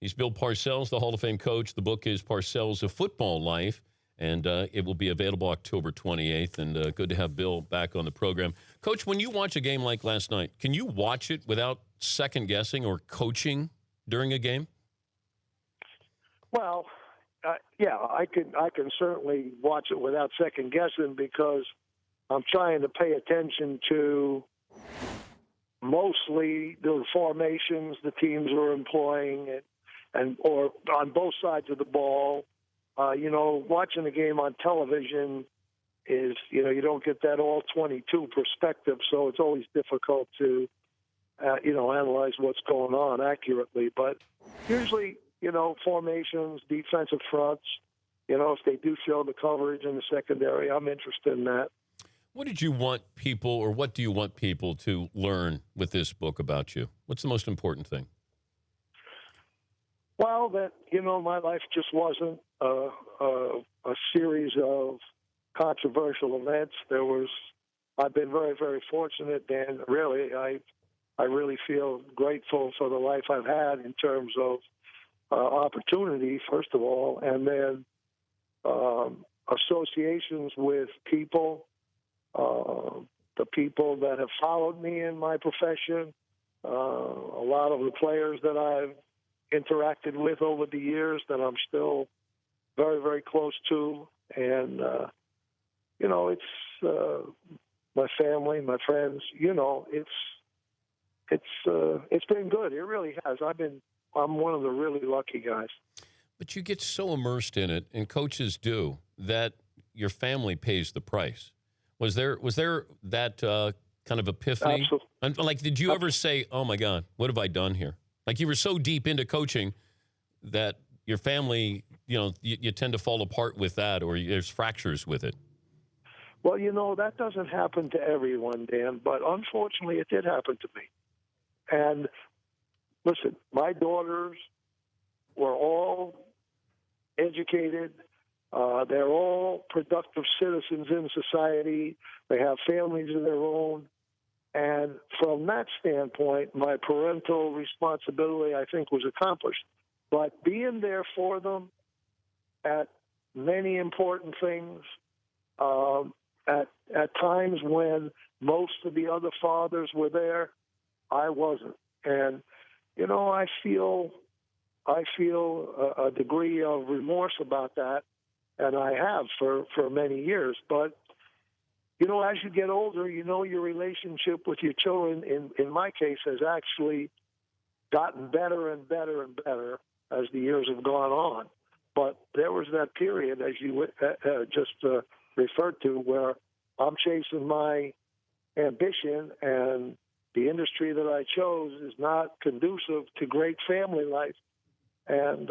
He's Bill Parcells, the Hall of Fame coach. The book is Parcells: A Football Life, and it will be available October 28th. And good to have Bill back on the program. Coach, when you watch a game like last night, can you watch it without second-guessing or coaching during a game? Well, yeah, I can certainly watch it without second-guessing because I'm trying to pay attention to mostly the formations the teams are employing or on both sides of the ball. Watching a game on television is, you don't get that all 22 perspective, so it's always difficult to, analyze what's going on accurately. But usually, formations, defensive fronts, if they do show the coverage in the secondary, I'm interested in that. What did you want people, or what do you want people to learn with this book about you? What's the most important thing? Well, that, my life just wasn't a series of controversial events. I've been very, very fortunate, and really, I really feel grateful for the life I've had in terms of opportunity, first of all, and then associations with people, the people that have followed me in my profession, a lot of the players that I've interacted with over the years that I'm still very, very close to, and it's my family, my friends. It's been good. It really has. I'm one of the really lucky guys. But you get so immersed in it, and coaches do, that your family pays the price. Was there that kind of epiphany? Absolutely. Like, did you ever say, "Oh my God, what have I done here"? Like, you were so deep into coaching that your family, you tend to fall apart with that, or there's fractures with it. Well, that doesn't happen to everyone, Dan, but unfortunately it did happen to me. And listen, my daughters were all educated. They're all productive citizens in society. They have families of their own. And from that standpoint, my parental responsibility, I think, was accomplished. But being there for them at many important things, at times when most of the other fathers were there, I wasn't. And, I feel a degree of remorse about that, and I have for many years. But, as you get older, your relationship with your children, in my case, has actually gotten better and better and better as the years have gone on. But there was that period, as you just referred to, where I'm chasing my ambition, and the industry that I chose is not conducive to great family life. And,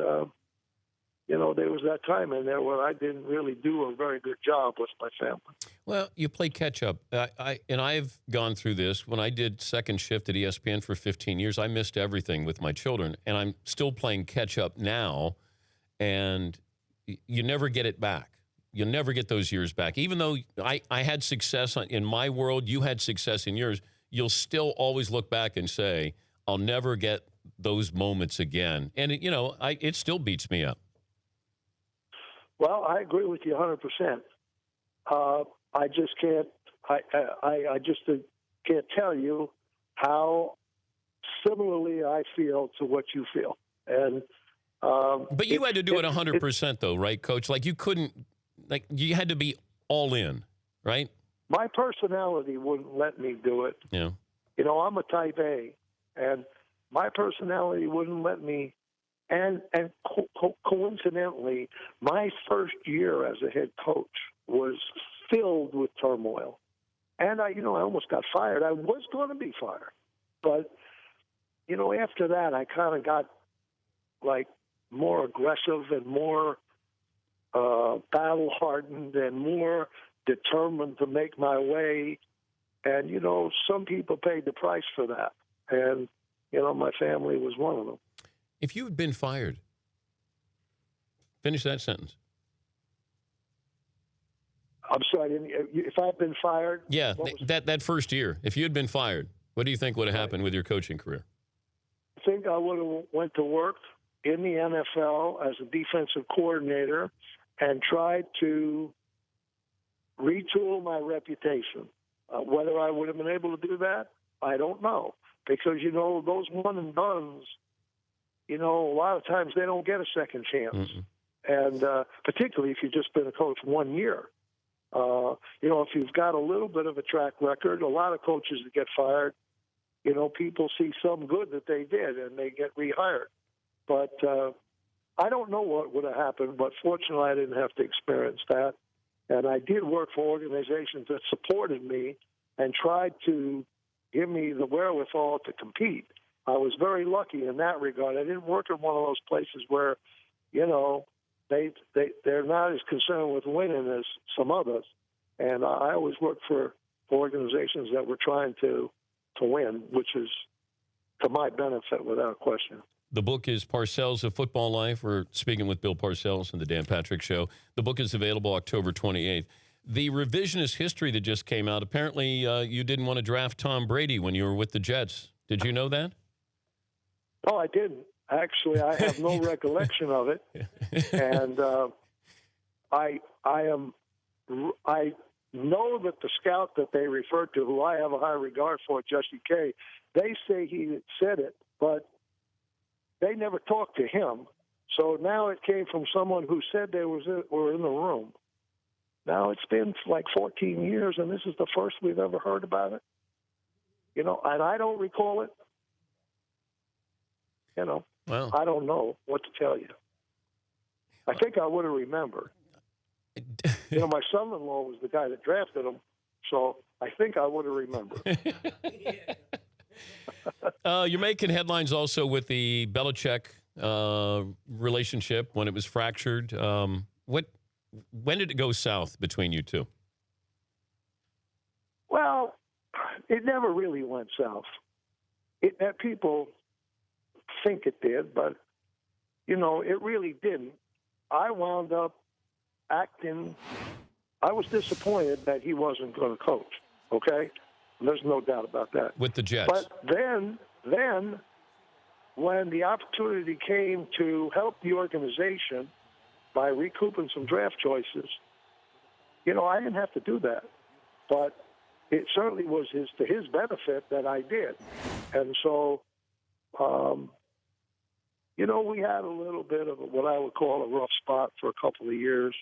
there was that time in there where I didn't really do a very good job with my family. Well, you play catch-up. I've gone through this. When I did second shift at ESPN for 15 years, I missed everything with my children, and I'm still playing catch-up now, and you never get it back. You'll never get those years back. Even though I had success in my world, you had success in yours, you'll still always look back and say, I'll never get those moments again. And, it still beats me up. Well, I agree with you 100%. I just can't. I just can't tell you how similarly I feel to what you feel. And but you had to do it 100%, though, right, Coach? Like, you couldn't. Like, you had to be all in, right? My personality wouldn't let me do it. Yeah. I'm a type A, and my personality wouldn't let me. And coincidentally, my first year as a head coach was filled with turmoil. And I almost got fired. I was going to be fired. But, after that, I kind of got, more aggressive and more battle-hardened and more determined to make my way. And, some people paid the price for that. And, my family was one of them. If you had been fired, finish that sentence. I'm sorry, if I'd been fired? Yeah, that first year. If you had been fired, what do you think would have happened with your coaching career? I think I would have went to work in the NFL as a defensive coordinator and tried to retool my reputation. Whether I would have been able to do that, I don't know. Because, those one and dones, a lot of times they don't get a second chance. Mm-hmm. And particularly if you've just been a coach 1 year. If you've got a little bit of a track record, a lot of coaches that get fired, people see some good that they did and they get rehired. But I don't know what would have happened, but fortunately I didn't have to experience that. And I did work for organizations that supported me and tried to give me the wherewithal to compete. I was very lucky in that regard. I didn't work in one of those places where, they're not as concerned with winning as some others. And I always worked for organizations that were trying to win, which is to my benefit without question. The book is Parcells, A Football Life. We're speaking with Bill Parcells on the Dan Patrick Show. The book is available October 28th. The revisionist history that just came out, apparently you didn't want to draft Tom Brady when you were with the Jets. Did you know that? No, I didn't. Actually, I have no recollection of it. And I know that the scout that they referred to, who I have a high regard for, Jesse Kay, they say he said it, but they never talked to him. So now it came from someone who said they were in the room. Now it's been like 14 years, and this is the first we've ever heard about it. And I don't recall it. Wow. I don't know what to tell you. I think I would have remembered. My son-in-law was the guy that drafted him, so I think I would have remembered. You're making headlines also with the Belichick relationship when it was fractured. When did it go south between you two? Well, it never really went south. People think it did, but, it really didn't. I wound up acting. I was disappointed that he wasn't going to coach, okay? There's no doubt about that. With the Jets. But then when the opportunity came to help the organization by recouping some draft choices, I didn't have to do that. But it certainly was to his benefit that I did. And so, we had a little bit of what I would call a rough spot for a couple of years.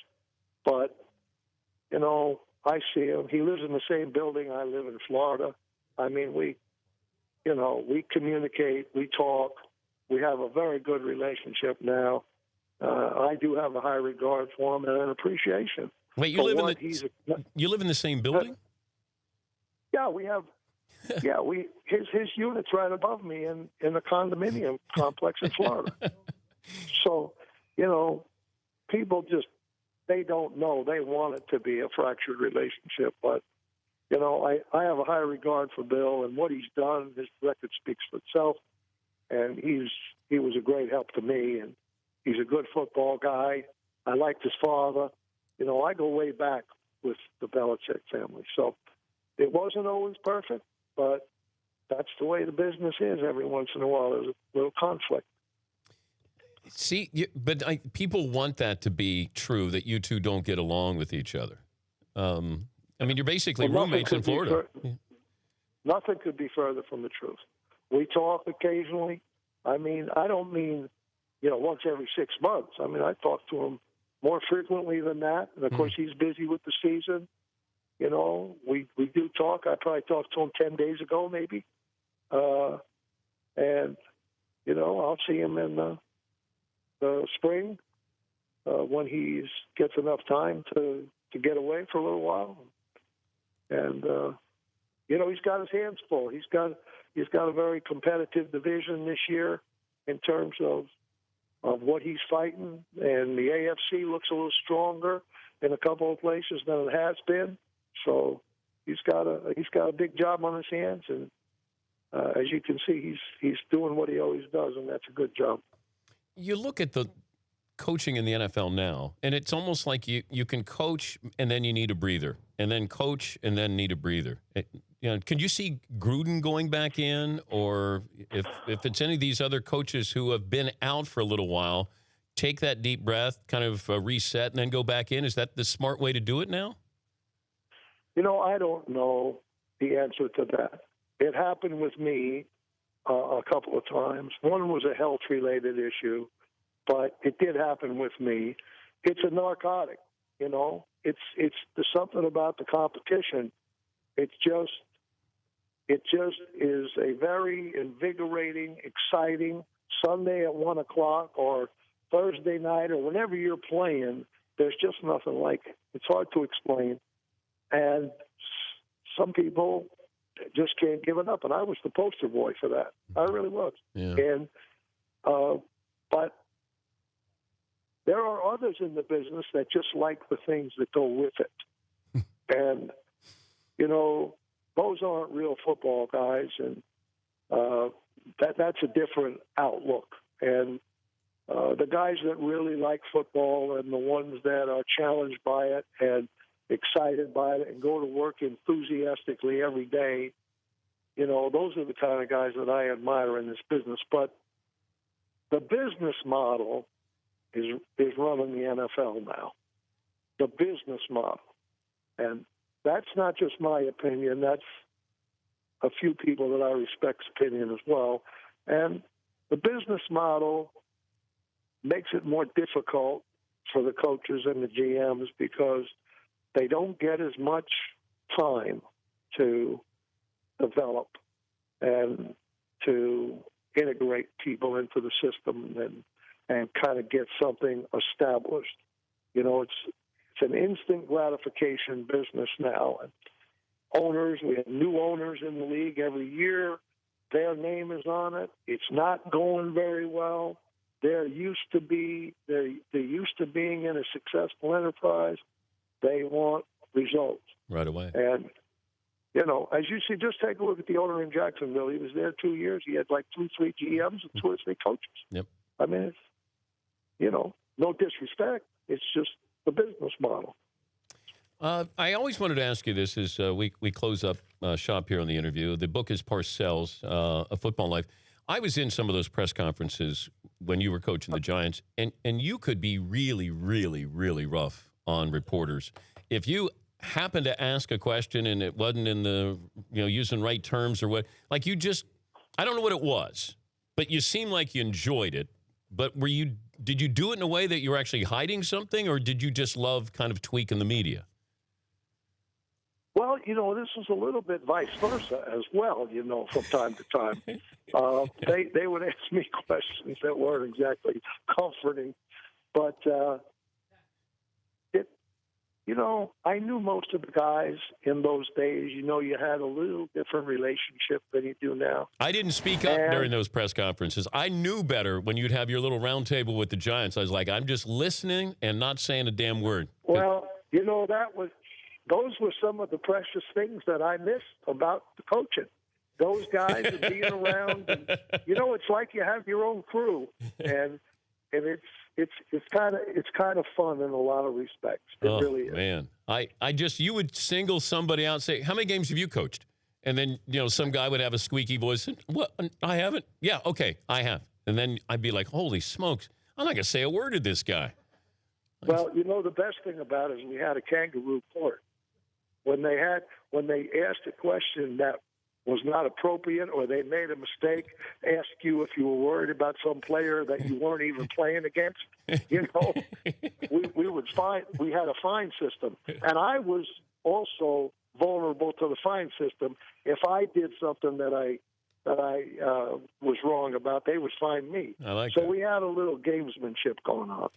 But, I see him. He lives in the same building I live in Florida. I mean, we communicate, we talk. We have a very good relationship now. I do have a high regard for him and an appreciation. Wait, you live in the same building? Yeah, we have. Yeah, his unit's right above me in a condominium complex in Florida. So, people they don't know. They want it to be a fractured relationship, but I have a high regard for Bill and what he's done. His record speaks for itself, and he was a great help to me, and he's a good football guy. I liked his father. I go way back with the Belichick family, so it wasn't always perfect, but that's the way the business is. Every once in a while, there's a little conflict. See, but people want that to be true, that you two don't get along with each other. You're basically roommates in Florida. Nothing could be further from the truth. We talk occasionally. I don't mean, once every 6 months. I talk to him more frequently than that. And, of course, he's busy with the season. We do talk. I probably talked to him 10 days ago, maybe. And, I'll see him in the spring when he gets enough time to get away for a little while. And, he's got his hands full. He's got a very competitive division this year in terms of what he's fighting. And the AFC looks a little stronger in a couple of places than it has been. So he's got a big job on his hands, and as you can see, he's doing what he always does, and that's a good job. You look at the coaching in the NFL now, and it's almost like you can coach and then you need a breather, and then coach and then need a breather. Can you see Gruden going back in, or if it's any of these other coaches who have been out for a little while, take that deep breath, kind of reset, and then go back in? Is that the smart way to do it now? I don't know the answer to that. It happened with me a couple of times. One was a health-related issue, but it did happen with me. It's a narcotic, It's there's something about the competition. It just is a very invigorating, exciting Sunday at 1 o'clock or Thursday night or whenever you're playing. There's just nothing like it. It's hard to explain, and some people just can't give it up. And I was the poster boy for that. I really was. Yeah. And but there are others in the business that just like the things that go with it. And those aren't real football guys, and that's a different outlook. And the guys that really like football and the ones that are challenged by it and excited by it and go to work enthusiastically every day, those are the kind of guys that I admire in this business. But the business model is running the NFL now. The business model. And that's not just my opinion. That's a few people that I respect's opinion as well. And the business model makes it more difficult for the coaches and the GMs because they don't get as much time to develop and to integrate people into the system and kind of get something established. It's an instant gratification business now. And we have new owners in the league every year. Their name is on it. It's not going very well. They're used to being in a successful enterprise. They want results Right away. And as you see, just take a look at the owner in Jacksonville. He was there 2 years. He had like 2-3 GMs and 2 or 3 coaches. Yep. I mean, it's no disrespect. It's just the business model. I always wanted to ask you this as we close up shop here on the interview. The book is Parcells, A Football Life. I was in some of those press conferences when you were coaching the Giants, and you could be really, really, really rough on reporters. If you happen to ask a question and it wasn't in the, using right terms or what, like I don't know what it was, but you seemed like you enjoyed it. But did you do it in a way that you were actually hiding something, or did you just love kind of tweaking the media? Well, this is a little bit vice versa as well, from time to time. They would ask me questions that weren't exactly comforting, but I knew most of the guys in those days. You had a little different relationship than you do now. I didn't speak up during those press conferences. I knew better when you'd have your little round table with the Giants. I was like, I'm just listening and not saying a damn word. Well, those were some of the precious things that I missed about the coaching. Those guys and being around, and, it's like you have your own crew, and it's kind of fun in a lot of respects. It really is. Man, you would single somebody out and say, "How many games have you coached?" And then some guy would have a squeaky voice. What? I haven't. Yeah, okay, I have. And then I'd be like, "Holy smokes! I'm not gonna say a word to this guy." Well, the best thing about it is we had a kangaroo court. When they asked a question that was not appropriate or they made a mistake, ask you if you were worried about some player that you weren't even playing against, we would find, we had a fine system. And I was also vulnerable to the fine system. If I did something that I was wrong about, they would fine me. I like so that. we had a little gamesmanship going on.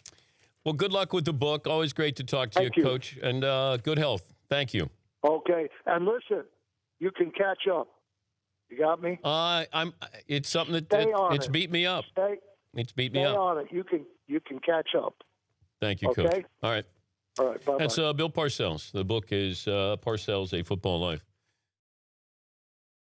Well, good luck with the book. Always great to talk to Thank you, Coach, and good health. Thank you. Okay, and listen, you can catch up. You got me? It's something it's beat me up. It's beat me up. Stay on it. You can catch up. Thank you, Coach. Okay? All right. All right. Bye. That's Bill Parcells. The book is Parcells, A Football Life.